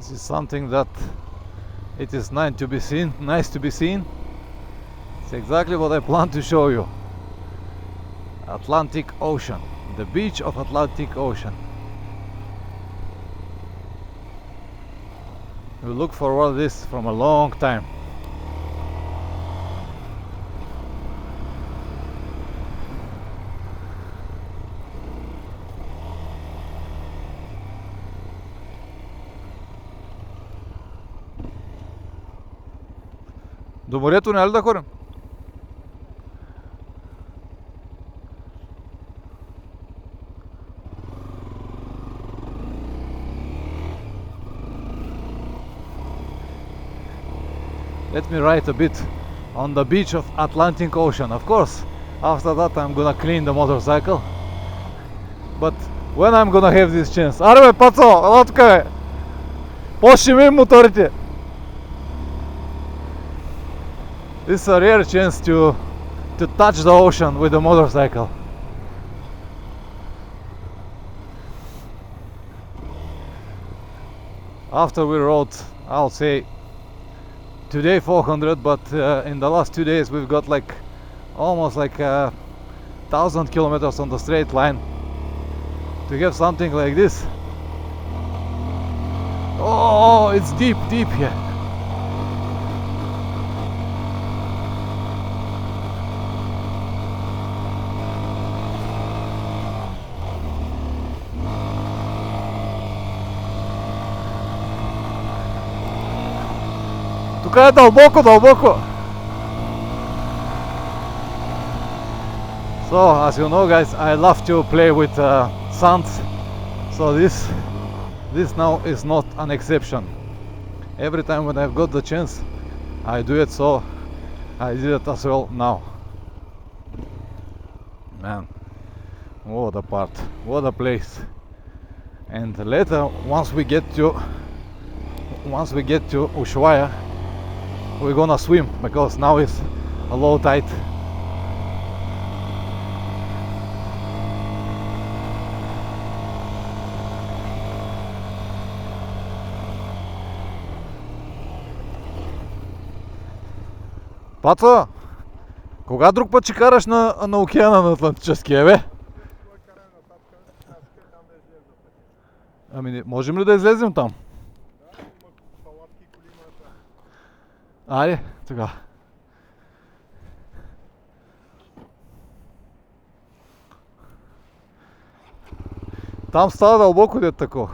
This is something that it is nice to be seen. It's exactly what I plan to show you. Atlantic Ocean, the beach of Atlantic Ocean. We look forward to this from a long time. До морето няма ли да ходим? Let me ride a bit on the beach of Atlantic Ocean. Of course, after that I'm gonna clean the motorcycle. But when I'm gonna have this chance? Аре бе, пацо, ела тука бе! Почни ми моторите! This is a rare chance to touch the ocean with a motorcycle. After we rode, I'll say, today 400, but in the last 2 days we've got like almost like 1,000 kilometers on the straight line. To have something like this. Oh, it's deep here. Тук е дълбоко. So, as you know guys, I love to play with sand. So this now is not an exception. Every time when I've got the chance, I do it, so I did it as well now. Man, what a part, what a place. And later, once we get to Ushuaia, we're gonna swim, because now it's a low tide. Пацо, кога друг път ще караш на океана на Атлантическия, бе? Ами, можем ли да излезем там? Айде, тогава. Там става дълбоко, дет такова.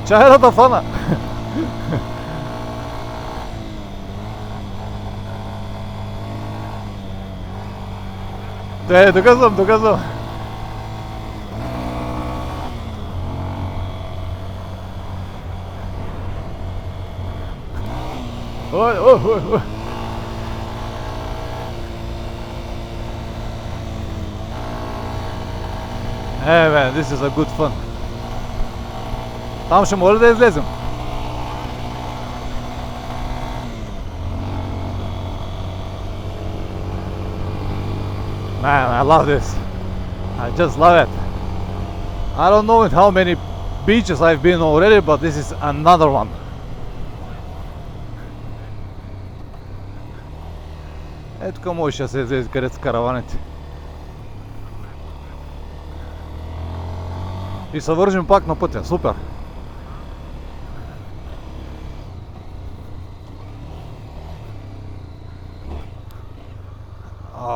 Чайната фана! Тук съм. Ой. Hey man, this is a good fun. Там ще може да излезем. Man, I love this. I just love it. I don't know how many beaches I've been already, but this is another one. Ето тук може да се излезе, където са караваните. И се вържим пак на пътя. Супер!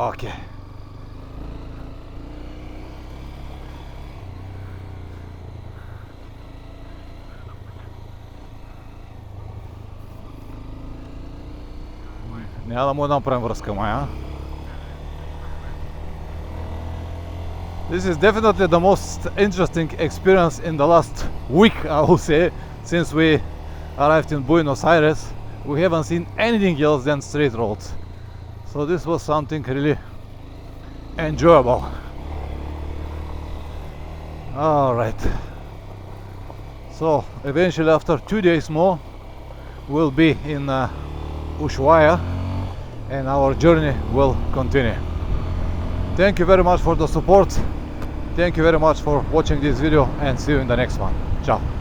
Окей. Няма да му направим връзка, май, а? This is definitely the most interesting experience in the last week, I will say, since we arrived in Buenos Aires. We haven't seen anything else than straight roads. So this was something really enjoyable. All right. So eventually, after 2 days more, we'll be in Ushuaia, and our journey will continue. Thank you very much for the support. Thank you very much for watching this video, and see you in the next one. Ciao.